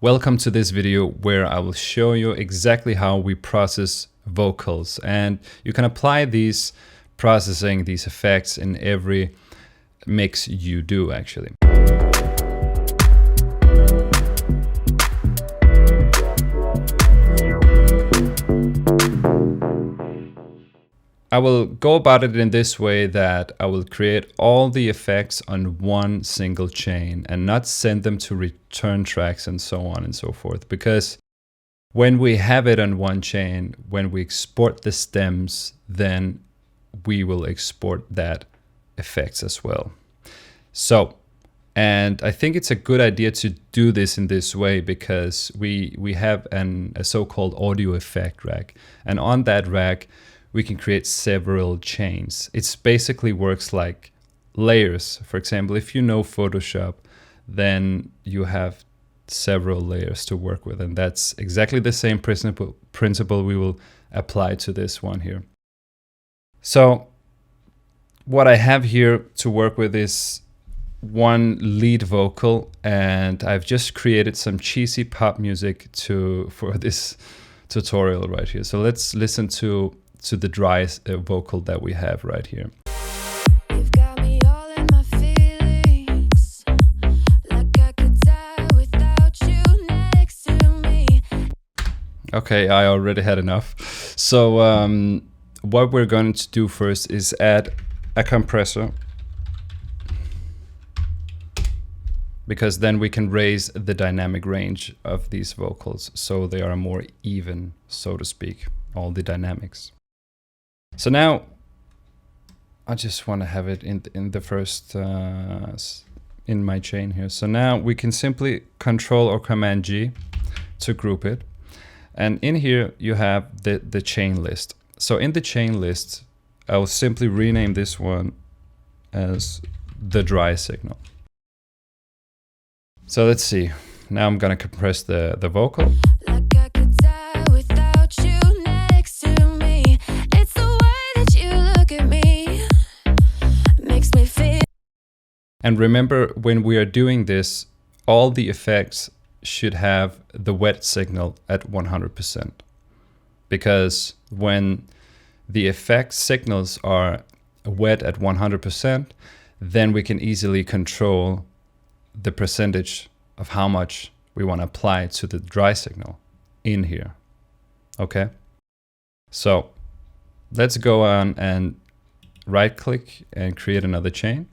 Welcome to this video where I will show you exactly how we process vocals, and you can apply these processing, these effects in every mix you do actually. I will go about it in this way, that I will create all the effects on one single chain and not send them to return tracks and so on and so forth. Because when we have it on one chain, when we export the stems, then we will export that effects as well. So, and I think it's a good idea to do this in this way because we have a so-called audio effect rack, and on that rack we can create several chains. It basically works like layers. For example, if you know Photoshop, then you have several layers to work with, and that's exactly the same principle we will apply to this one here. So what I have here to work with is one lead vocal, and I've just created some cheesy pop music for this tutorial right here. So let's listen to the dry vocal that we have right here. You've got me all in my feelings, like I could die without you next to me. Okay, I already had enough. So what we're going to do first is add a compressor, because then we can raise the dynamic range of these vocals so they are more even, so to speak, all the dynamics. So now I just want to have it in the first in my chain here. So now we can simply Control or Command G to group it, and in here you have the chain list. So in the chain list I will simply rename this one as the dry signal. So let's see. Now I'm gonna compress the vocal. Like I could die without you next to me. It's the way that you look at me, makes me feel. And remember, when we are doing this, all the effects should have the wet signal at 100%. Because when the effect signals are wet at 100%, then we can easily control the percentage of how much we want to apply to the dry signal in here. Okay, so let's go on and right click and create another chain,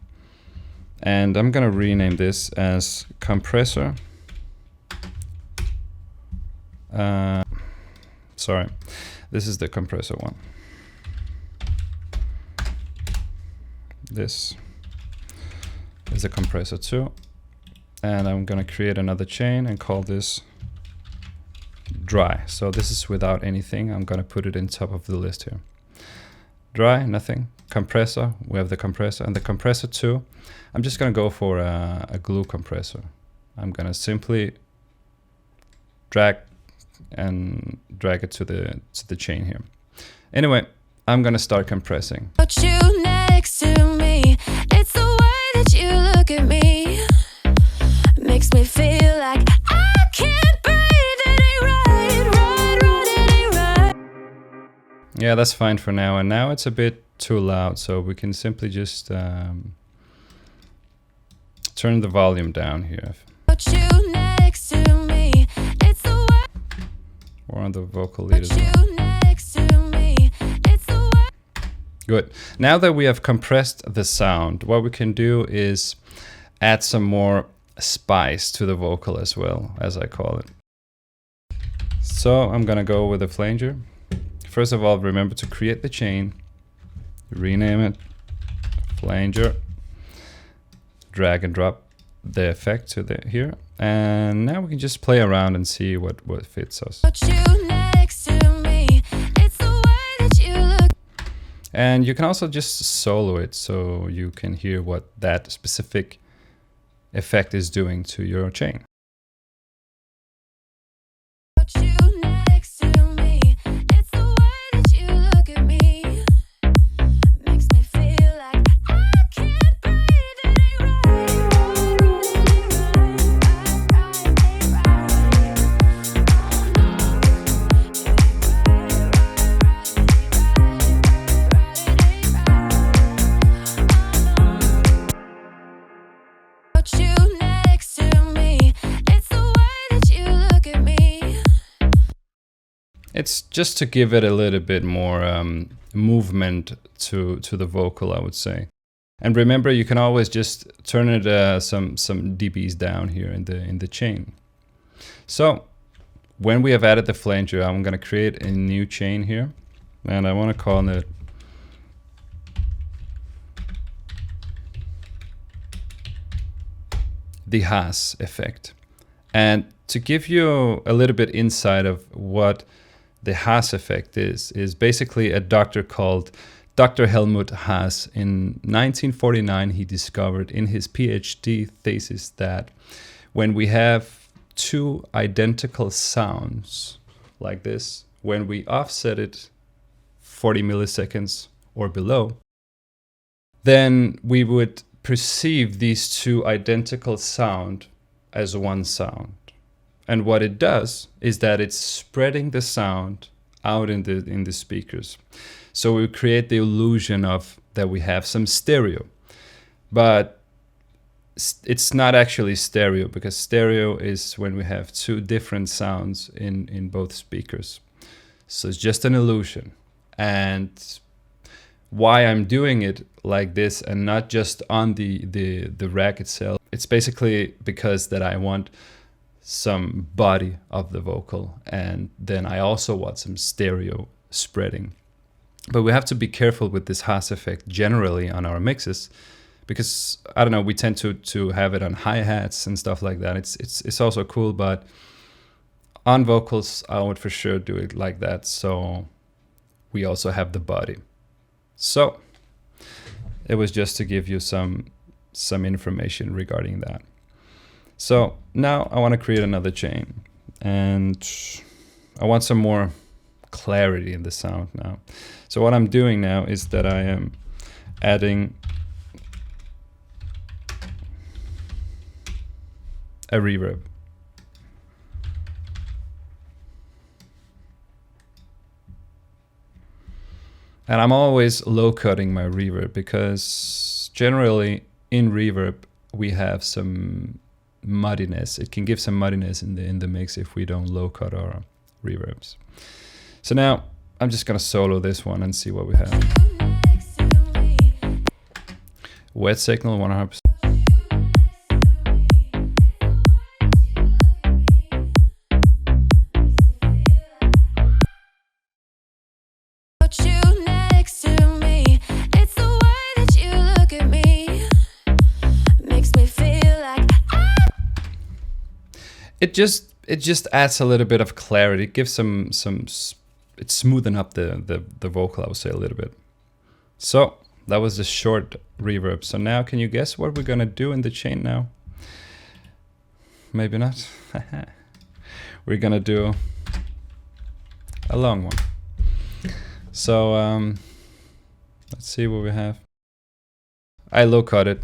and I'm gonna rename this as compressor. Sorry, this is the compressor one. This is the compressor 2. And I'm gonna create another chain and call this dry. So this is without anything. I'm gonna put it in top of the list here. Dry, nothing. Compressor, we have the compressor, and the compressor 2. I'm just gonna go for a glue compressor. I'm gonna simply drag it to the chain here. Anyway, I'm gonna start compressing. But you next to me, it's the way that you look at me, makes me feel like I can't breathe. It ain't right, it ain't right. Yeah, that's fine for now. And now it's a bit too loud, so we can simply just turn the volume down here. But you next to me, it's the way. Or on the vocal lead as But well. you next to me, it's the way. Good. Now that we have compressed the sound, what we can do is add some more spice to the vocal as well, as I call it. So I'm gonna go with a flanger. First of all, remember to create the chain, rename it flanger, drag and drop the effect to here, and now we can just play around and see what fits us. But you next to me, it's the way that you look. And you can also just solo it so you can hear what that specific effect is doing to your chain. But you next to me, it's the way that you look at me, makes me feel like I can't breathe. It ain't right, it ain't right. It's just to give it a little bit more movement to the vocal, I would say. And remember, you can always just turn it some dBs down here in the chain. So when we have added the flanger, I'm going to create a new chain here, and I want to call it the Haas effect. And to give you a little bit insight of what the Haas effect is basically a doctor called Dr. Helmut Haas. In 1949, he discovered in his PhD thesis that when we have two identical sounds like this, when we offset it 40 milliseconds or below, then we would perceive these two identical sound as one sound. And what it does is that it's spreading the sound out in the speakers. So we create the illusion of that we have some stereo. But it's not actually stereo, because stereo is when we have two different sounds in both speakers. So it's just an illusion. And why I'm doing it like this and not just on the rack itself, it's basically because that I want some body of the vocal, and then I also want some stereo spreading. But we have to be careful with this Haas effect generally on our mixes, because I don't know, we tend to have it on hi-hats and stuff like that. It's also cool, but on vocals I would for sure do it like that, so we also have the body. So it was just to give you some information regarding that. So now I want to create another chain, and I want some more clarity in the sound now. So what I'm doing now is that I am adding a reverb. And I'm always low cutting my reverb, because generally in reverb we have some muddiness. It can give some muddiness in the mix if we don't low cut our reverbs. So now I'm just gonna solo this one and see what we have. Wet signal 100%. It just adds a little bit of clarity. It gives some it's smoothing up the vocal, I would say, a little bit. So that was a short reverb. So now can you guess what we're gonna do in the chain now? Maybe not. We're gonna do a long one. So let's see what we have. I low cut it.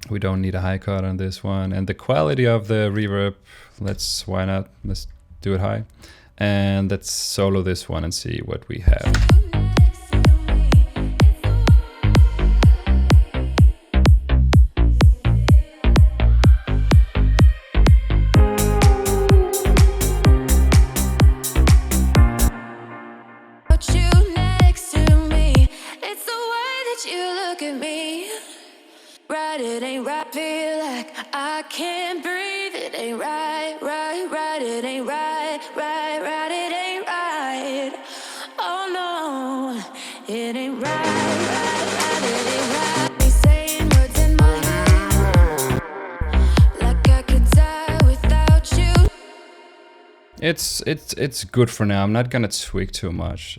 We don't need a high cut on this one. And the quality of the reverb, let's do it high. And let's solo this one and see what we have. It ain't right, feel like I can't breathe. It ain't right, right, it ain't right, right, it ain't right. Oh no, it ain't right, it ain't right. Me saying words in my head, like I could die without you. It's good for now. I'm not gonna tweak too much.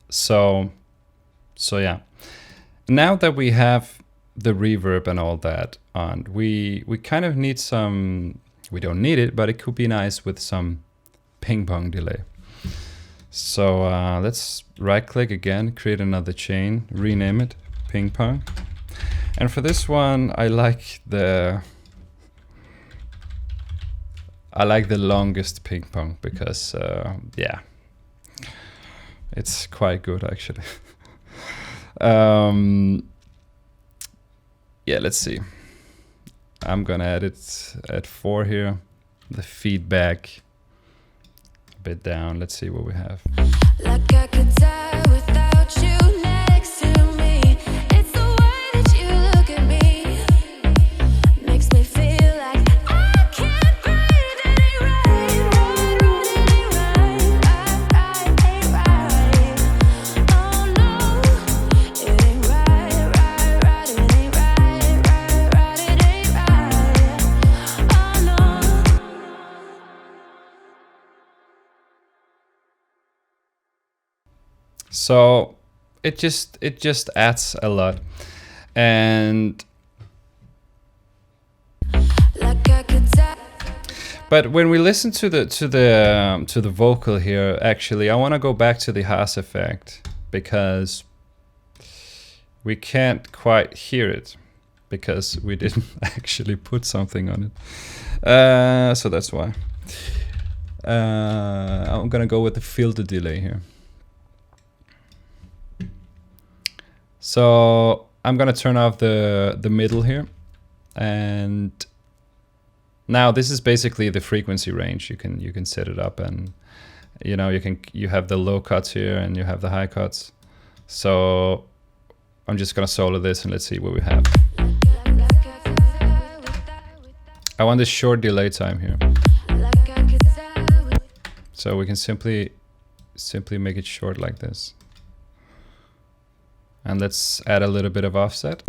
So yeah. Now that we have the reverb and all that on, we kind of need some, we don't need it, but it could be nice with some ping pong delay. So let's right click again, create another chain, rename it ping pong. And for this one, I like the longest ping pong, because yeah, it's quite good actually. Yeah, let's see. I'm gonna add it at 4 here. The feedback bit down. Let's see what we have. Like I could die without you next to me. It's the way that you look at me. Makes me feel like I can't breathe. It ain't right, right, it ain't right. Oh no, it ain't right, right, it ain't right, it ain't right. Oh no. So it just adds a lot. And Like I could die. but when we listen to the vocal here, actually, I want to go back to the Haas effect because we can't quite hear it because we didn't actually put something on it. So that's why. I'm gonna go with the filter delay here. So I'm gonna turn off the middle here, and now this is basically the frequency range. You can set it up, and you have the low cuts here and you have the high cuts. So I'm just gonna solo this and let's see what we have. I want this short delay time here, so we can simply make it short like this. And let's add a little bit of offset.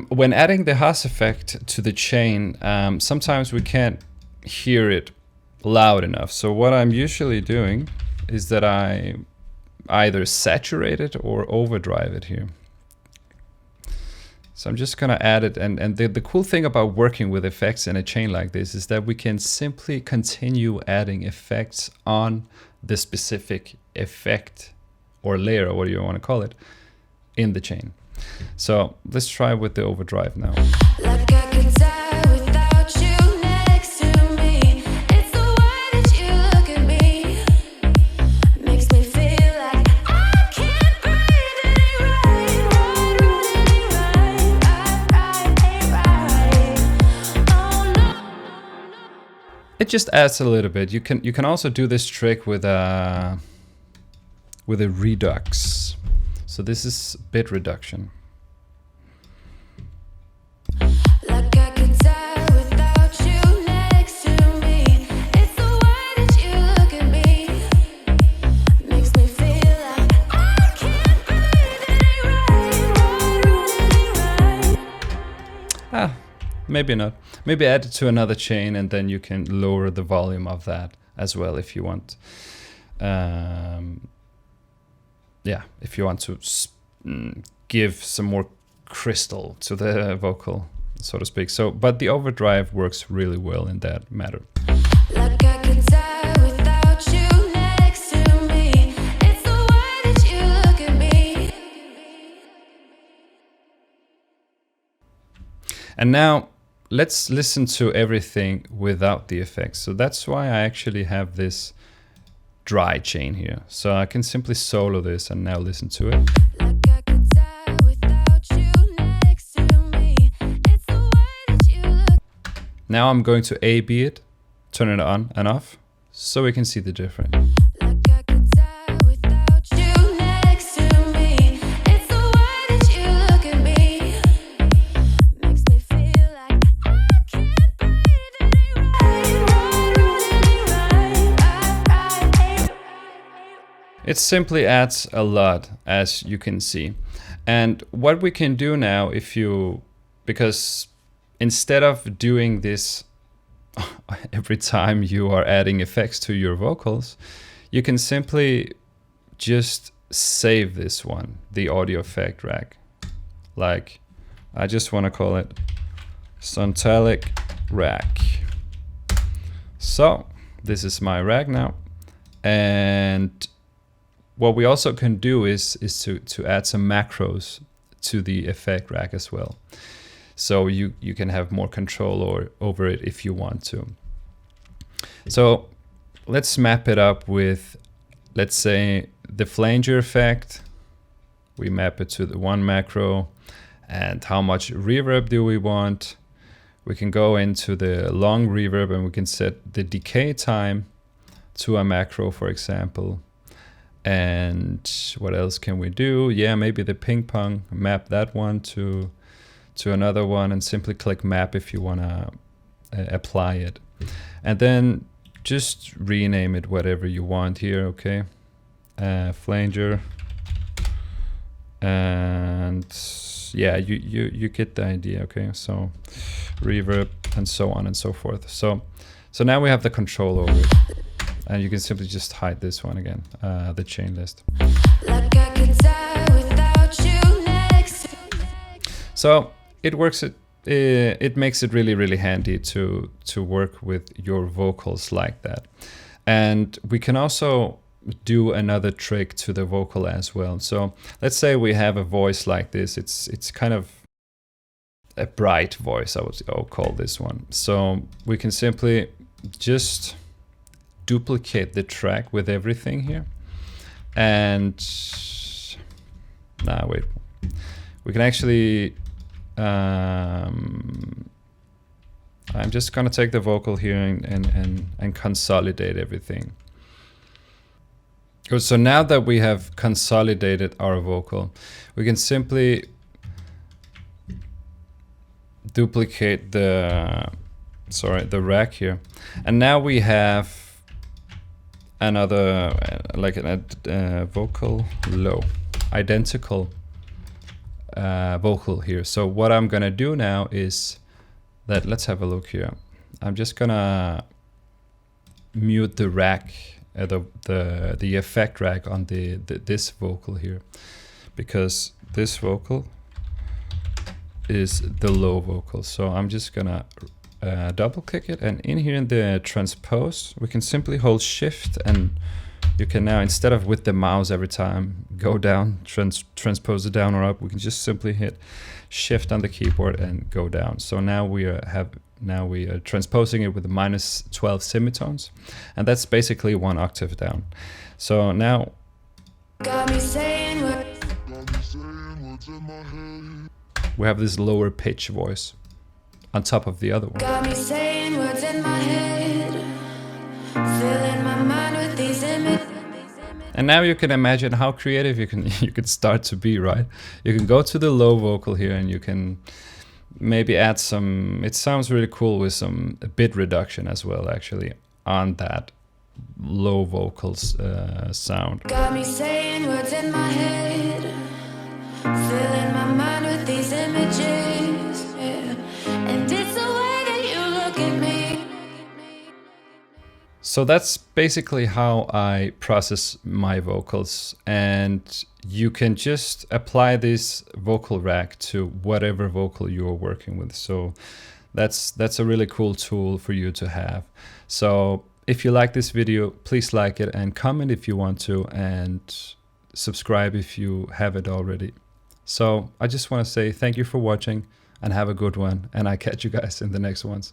When adding the Haas effect to the chain, sometimes we can't hear it loud enough. So what I'm usually doing is that I either saturate it or overdrive it here. So I'm just gonna add it, and the cool thing about working with effects in a chain like this is that we can simply continue adding effects on the specific effect or layer, or what do you want to call it, in the chain. So let's try with the overdrive now. Like I could die without you next to me. It's the way that you look at me. Makes me feel like I can't breathe. It ain't right, it ain't right. Oh no. It just adds a little bit. You can also do this trick with a redux. So this is bit reduction. Like I could die without you next to me. It's the way that you look at me. Makes me feel like I can't breathe. It ain't right. Maybe not. Maybe add it to another chain, and then you can lower the volume of that as well if you want. Yeah, if you want to give some more crystal to the vocal, so to speak. So, but the overdrive works really well in that matter. Like I could die without you next to me. It's the way that you look at me. And now let's listen to everything without the effects. So that's why I actually have this dry chain here. So I can simply solo this and now listen to it. Like I could die without you next to me. It's the way that you look. Now I'm going to A-B it, turn it on and off, so we can see the difference. Like I could die without you next to me. It's the way that you look at me. Makes me feel like I can't breathe. It ain't right. It simply adds a lot, as you can see. And what we can do now, because instead of doing this every time you are adding effects to your vocals, you can simply just save this one, the audio effect rack. Like, I just want to call it Sontalic rack. So this is my rack now, and what we also can do is to add some macros to the effect rack as well. So you can have more control over it if you want to. So let's map it up with, let's say, the flanger effect. We map it to the one macro. And how much reverb do we want? We can go into the long reverb and we can set the decay time to a macro, for example. And what else can we do? Yeah, maybe the ping pong, map that one to another one and simply click map if you want to apply it. And then just rename it whatever you want here, okay? Flanger. And yeah, you get the idea, okay? So reverb and so on and so forth. So now we have the control over it. And you can simply just hide this one again, the chain list. Like I could die without you next. So it works. It makes it really, really handy to work with your vocals like that. And we can also do another trick to the vocal as well. So let's say we have a voice like this. It's kind of a bright voice, I'll call this one. So we can simply just duplicate the track with everything here. And wait, we can actually I'm just gonna take the vocal here and consolidate everything. So now that we have consolidated our vocal, we can simply duplicate the rack here, and now we have another like a vocal low, identical vocal here. So what I'm gonna do now is that, let's have a look here. I'm just gonna mute the rack, the effect rack on this vocal here, because this vocal is the low vocal. So I'm just gonna double click it, and in here in the transpose, we can simply hold shift, and you can now, instead of with the mouse every time go down, transpose it down or up, we can just simply hit shift on the keyboard and go down. So now we are transposing it with -12 semitones, and that's basically 1 octave down. So now Got me saying what we have this lower pitch voice on top of the other one. got me saying words in my head, filling my mind with these images. And now you can imagine how creative you can start to be, right? You can go to the low vocal here, and you can maybe add some, it sounds really cool with some bit reduction as well, actually, on that low vocals sound. Got me saying words in my head, filling my mind with these images, yeah. And it's the way that you look at me. So that's basically how I process my vocals, and you can just apply this vocal rack to whatever vocal you're working with. So that's a really cool tool for you to have. So if you like this video, please like it and comment if you want to, and subscribe if you haven't already. So I just want to say thank you for watching and have a good one, and I catch you guys in the next ones.